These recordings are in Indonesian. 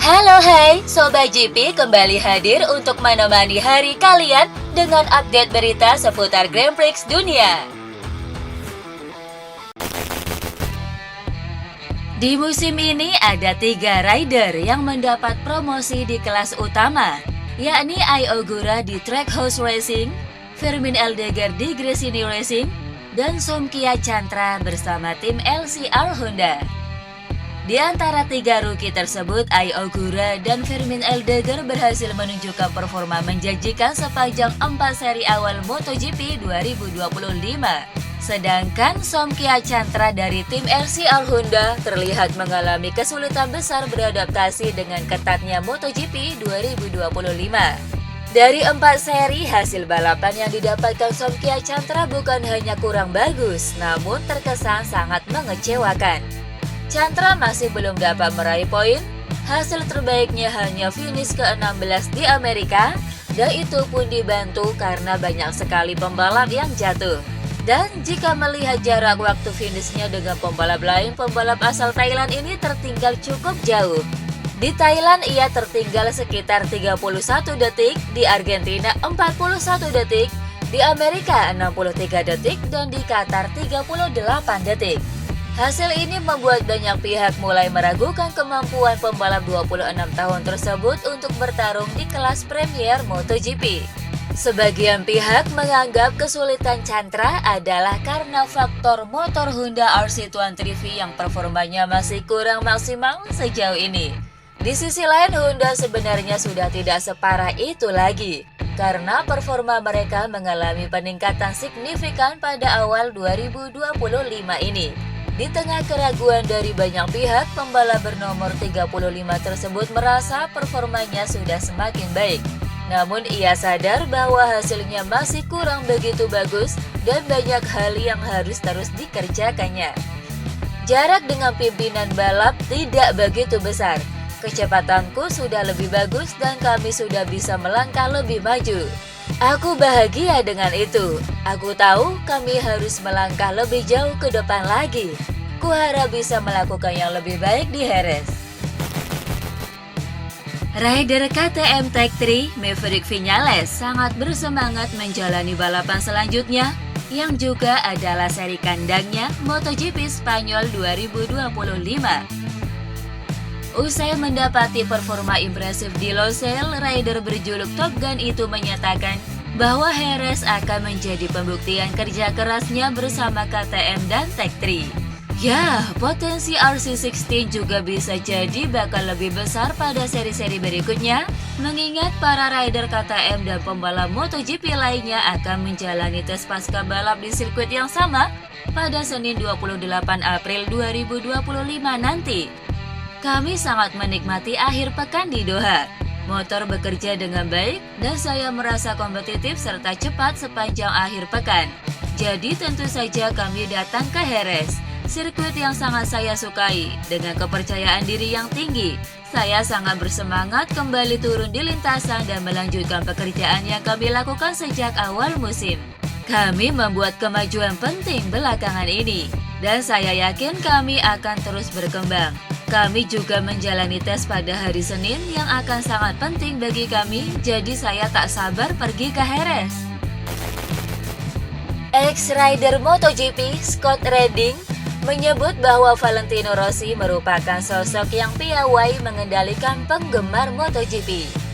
Halo hai, Sobat GP kembali hadir untuk menemani hari kalian dengan update berita seputar Grand Prix dunia. Di musim ini ada 3 rider yang mendapat promosi di kelas utama, yakni Ai Ogura di Trackhouse Racing, Fermin Aldegar di Gresini Racing, dan Somkia Chantra bersama tim LCR Honda. Di antara 3 rookie tersebut, Ai Ogura dan Fermin Aldegar berhasil menunjukkan performa menjanjikan sepanjang 4 seri awal MotoGP 2025. Sedangkan Somkia Chantra dari tim LCR Honda terlihat mengalami kesulitan besar beradaptasi dengan ketatnya MotoGP 2025. Dari 4 seri, hasil balapan yang didapatkan Somkia Chantra bukan hanya kurang bagus, namun terkesan sangat mengecewakan. Chantra masih belum dapat meraih poin, hasil terbaiknya hanya finish ke-16 di Amerika, dan itu pun dibantu karena banyak sekali pembalap yang jatuh. Dan jika melihat jarak waktu finishnya dengan pembalap lain, pembalap asal Thailand ini tertinggal cukup jauh. Di Thailand ia tertinggal sekitar 31 detik, di Argentina 41 detik, di Amerika 63 detik, dan di Qatar 38 detik. Hasil ini membuat banyak pihak mulai meragukan kemampuan pembalap 26 tahun tersebut untuk bertarung di kelas Premier MotoGP. Sebagian pihak menganggap kesulitan Chantra adalah karena faktor motor Honda RC23V yang performanya masih kurang maksimal sejauh ini. Di sisi lain, Honda sebenarnya sudah tidak separah itu lagi, karena performa mereka mengalami peningkatan signifikan pada awal 2025 ini. Di tengah keraguan dari banyak pihak, pembalap bernomor 35 tersebut merasa performanya sudah semakin baik. Namun ia sadar bahwa hasilnya masih kurang begitu bagus dan banyak hal yang harus terus dikerjakannya. Jarak dengan pimpinan balap tidak begitu besar. Kecepatanku sudah lebih bagus dan kami sudah bisa melangkah lebih maju. Aku bahagia dengan itu. Aku tahu kami harus melangkah lebih jauh ke depan lagi. Kuharap bisa melakukan yang lebih baik di Jerez. Rider KTM Tech3, Maverick Viñales sangat bersemangat menjalani balapan selanjutnya, yang juga adalah seri kandangnya MotoGP Spanyol 2025. Usai mendapati performa impresif di Losail, rider berjuluk Top Gun itu menyatakan bahwa Jerez akan menjadi pembuktian kerja kerasnya bersama KTM dan Tech3. Ya, potensi RC16 juga bisa jadi bakal lebih besar pada seri-seri berikutnya, mengingat para rider KTM dan pembalap MotoGP lainnya akan menjalani tes pasca balap di sirkuit yang sama pada Senin 28 April 2025 nanti. Kami sangat menikmati akhir pekan di Doha. Motor bekerja dengan baik dan saya merasa kompetitif serta cepat sepanjang akhir pekan. Jadi tentu saja kami datang ke Jerez, sirkuit yang sangat saya sukai. Dengan kepercayaan diri yang tinggi, saya sangat bersemangat kembali turun di lintasan dan melanjutkan pekerjaan yang kami lakukan sejak awal musim. Kami membuat kemajuan penting belakangan ini, dan saya yakin kami akan terus berkembang. Kami juga menjalani tes pada hari Senin yang akan sangat penting bagi kami, jadi saya tak sabar pergi ke Jerez. Ex-rider MotoGP Scott Redding menyebut bahwa Valentino Rossi merupakan sosok yang piawai mengendalikan penggemar MotoGP.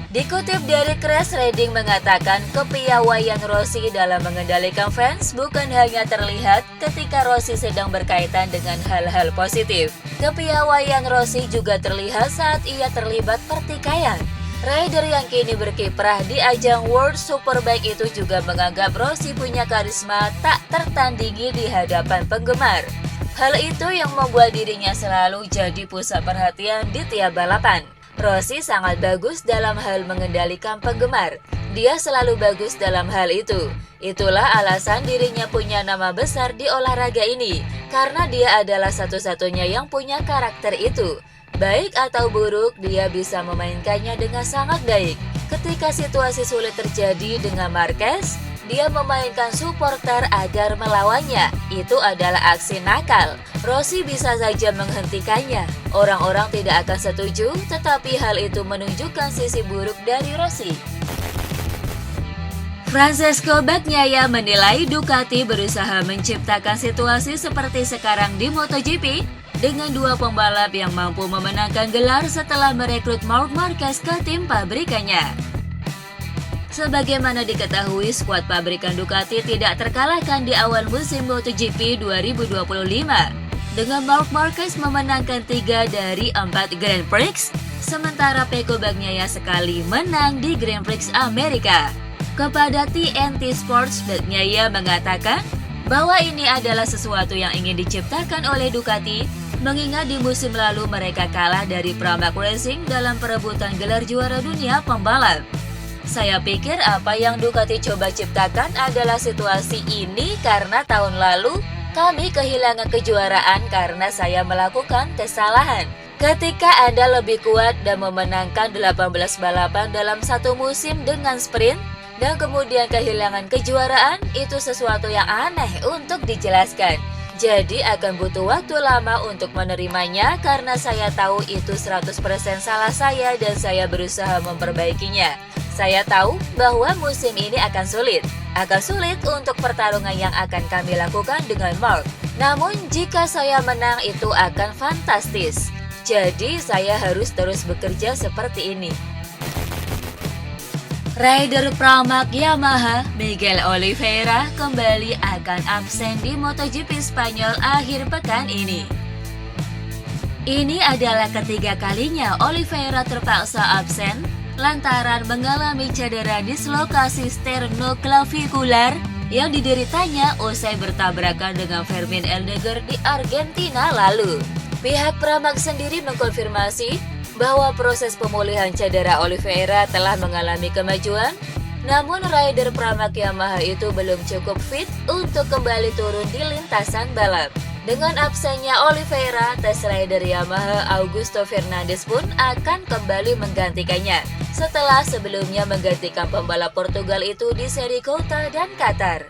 Dikutip dari Crash, Redding mengatakan kepiawaian Rossi dalam mengendalikan fans bukan hanya terlihat ketika Rossi sedang berkaitan dengan hal-hal positif. Kepiawaian Rossi juga terlihat saat ia terlibat pertikaian. Rider yang kini berkiprah di ajang World Superbike itu juga menganggap Rossi punya karisma tak tertandingi di hadapan penggemar. Hal itu yang membuat dirinya selalu jadi pusat perhatian di tiap balapan. Rossi sangat bagus dalam hal mengendalikan penggemar. Dia selalu bagus dalam hal itu. Itulah alasan dirinya punya nama besar di olahraga ini, karena dia adalah satu-satunya yang punya karakter itu. Baik atau buruk, dia bisa memainkannya dengan sangat baik. Ketika situasi sulit terjadi dengan Marquez, dia memainkan supporter agar melawannya. Itu adalah aksi nakal. Rossi bisa saja menghentikannya. Orang-orang tidak akan setuju, tetapi hal itu menunjukkan sisi buruk dari Rossi. Francesco Bagnaia menilai Ducati berusaha menciptakan situasi seperti sekarang di MotoGP dengan dua pembalap yang mampu memenangkan gelar setelah merekrut Marc Marquez ke tim pabrikannya. Sebagaimana diketahui, skuad pabrikan Ducati tidak terkalahkan di awal musim MotoGP 2025 dengan Marc Marquez memenangkan 3 dari 4 Grand Prix, sementara Pecco Bagnaia sekali menang di Grand Prix Amerika. Kepada TNT Sports, Bagnaia mengatakan bahwa ini adalah sesuatu yang ingin diciptakan oleh Ducati, mengingat di musim lalu mereka kalah dari Pramac Racing dalam perebutan gelar juara dunia pembalap. Saya pikir apa yang Ducati coba ciptakan adalah situasi ini karena tahun lalu kami kehilangan kejuaraan karena saya melakukan kesalahan. Ketika Anda lebih kuat dan memenangkan 18 balapan dalam satu musim dengan sprint, dan kemudian kehilangan kejuaraan, itu sesuatu yang aneh untuk dijelaskan. Jadi akan butuh waktu lama untuk menerimanya karena saya tahu itu 100% salah saya dan saya berusaha memperbaikinya. Saya tahu bahwa musim ini akan sulit untuk pertarungan yang akan kami lakukan dengan Marc. Namun jika saya menang itu akan fantastis. Jadi saya harus terus bekerja seperti ini. Rider Pramac Yamaha, Miguel Oliveira kembali akan absen di MotoGP Spanyol akhir pekan ini. Ini adalah ketiga kalinya Oliveira terpaksa absen lantaran mengalami cedera dislokasi sternoclavicular yang dideritanya usai bertabrakan dengan Fermin Aldeguer di Argentina lalu. Pihak Pramac sendiri mengkonfirmasi bahwa proses pemulihan cedera Oliveira telah mengalami kemajuan, namun rider Pramac Yamaha itu belum cukup fit untuk kembali turun di lintasan balap. Dengan absennya Oliveira, tes rider Yamaha Augusto Fernandes pun akan kembali menggantikannya setelah sebelumnya menggantikan pembalap Portugal itu di seri Kota dan Qatar.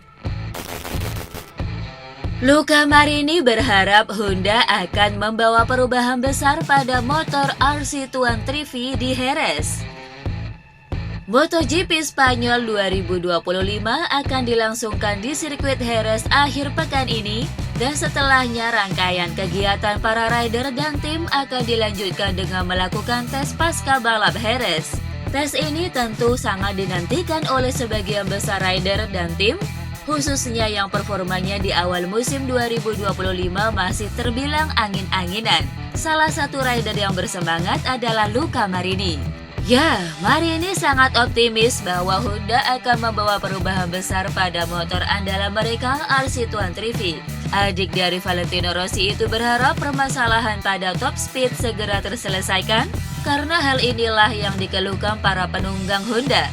Luca Marini berharap Honda akan membawa perubahan besar pada motor RC Tuan Trivi di Jerez. MotoGP Spanyol 2025 akan dilangsungkan di sirkuit Jerez akhir pekan ini, dan setelahnya rangkaian kegiatan para rider dan tim akan dilanjutkan dengan melakukan tes pasca balap Jerez. Tes ini tentu sangat dinantikan oleh sebagian besar rider dan tim, khususnya yang performanya di awal musim 2025 masih terbilang angin-anginan. Salah satu rider yang bersemangat adalah Luca Marini. Ya, Marini sangat optimis bahwa Honda akan membawa perubahan besar pada motor andalan mereka RC Tuan Trivi. Adik dari Valentino Rossi itu berharap permasalahan pada top speed segera terselesaikan, karena hal inilah yang dikeluhkan para penunggang Honda.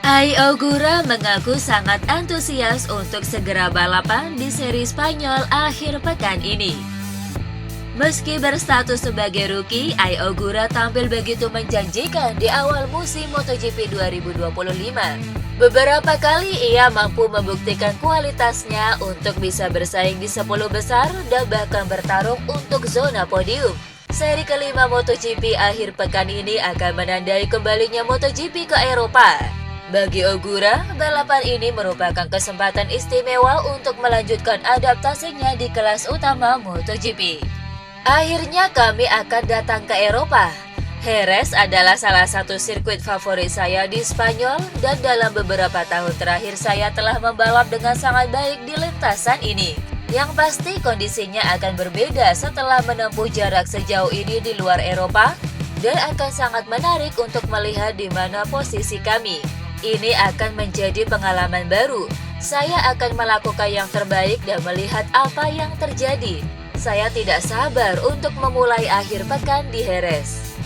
Ai Ogura mengaku sangat antusias untuk segera balapan di seri Spanyol akhir pekan ini. Meski berstatus sebagai rookie, Ai Ogura tampil begitu menjanjikan di awal musim MotoGP 2025. Beberapa kali ia mampu membuktikan kualitasnya untuk bisa bersaing di 10 besar dan bahkan bertarung untuk zona podium. Seri kelima MotoGP akhir pekan ini akan menandai kembalinya MotoGP ke Eropa. Bagi Ogura, balapan ini merupakan kesempatan istimewa untuk melanjutkan adaptasinya di kelas utama MotoGP. Akhirnya kami akan datang ke Eropa. Jerez adalah salah satu sirkuit favorit saya di Spanyol dan dalam beberapa tahun terakhir saya telah membalap dengan sangat baik di lintasan ini. Yang pasti kondisinya akan berbeda setelah menempuh jarak sejauh ini di luar Eropa dan akan sangat menarik untuk melihat di mana posisi kami. Ini akan menjadi pengalaman baru. Saya akan melakukan yang terbaik dan melihat apa yang terjadi. Saya tidak sabar untuk memulai akhir pekan di Jerez.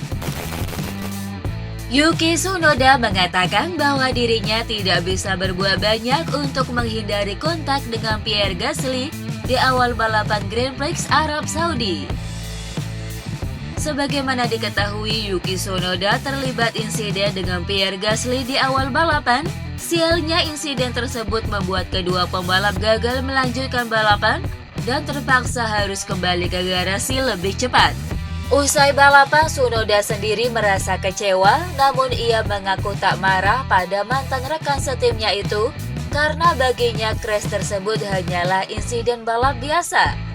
Yuki Tsunoda mengatakan bahwa dirinya tidak bisa berbuat banyak untuk menghindari kontak dengan Pierre Gasly di awal balapan Grand Prix Arab Saudi. Sebagaimana diketahui, Yuki Tsunoda terlibat insiden dengan Pierre Gasly di awal balapan Sialnya insiden tersebut membuat kedua pembalap gagal melanjutkan balapan dan terpaksa harus kembali ke garasi lebih cepat. Usai balapan, Tsunoda sendiri merasa kecewa, namun ia mengaku tak marah pada mantan rekan setimnya itu karena baginya crash tersebut hanyalah insiden balap biasa.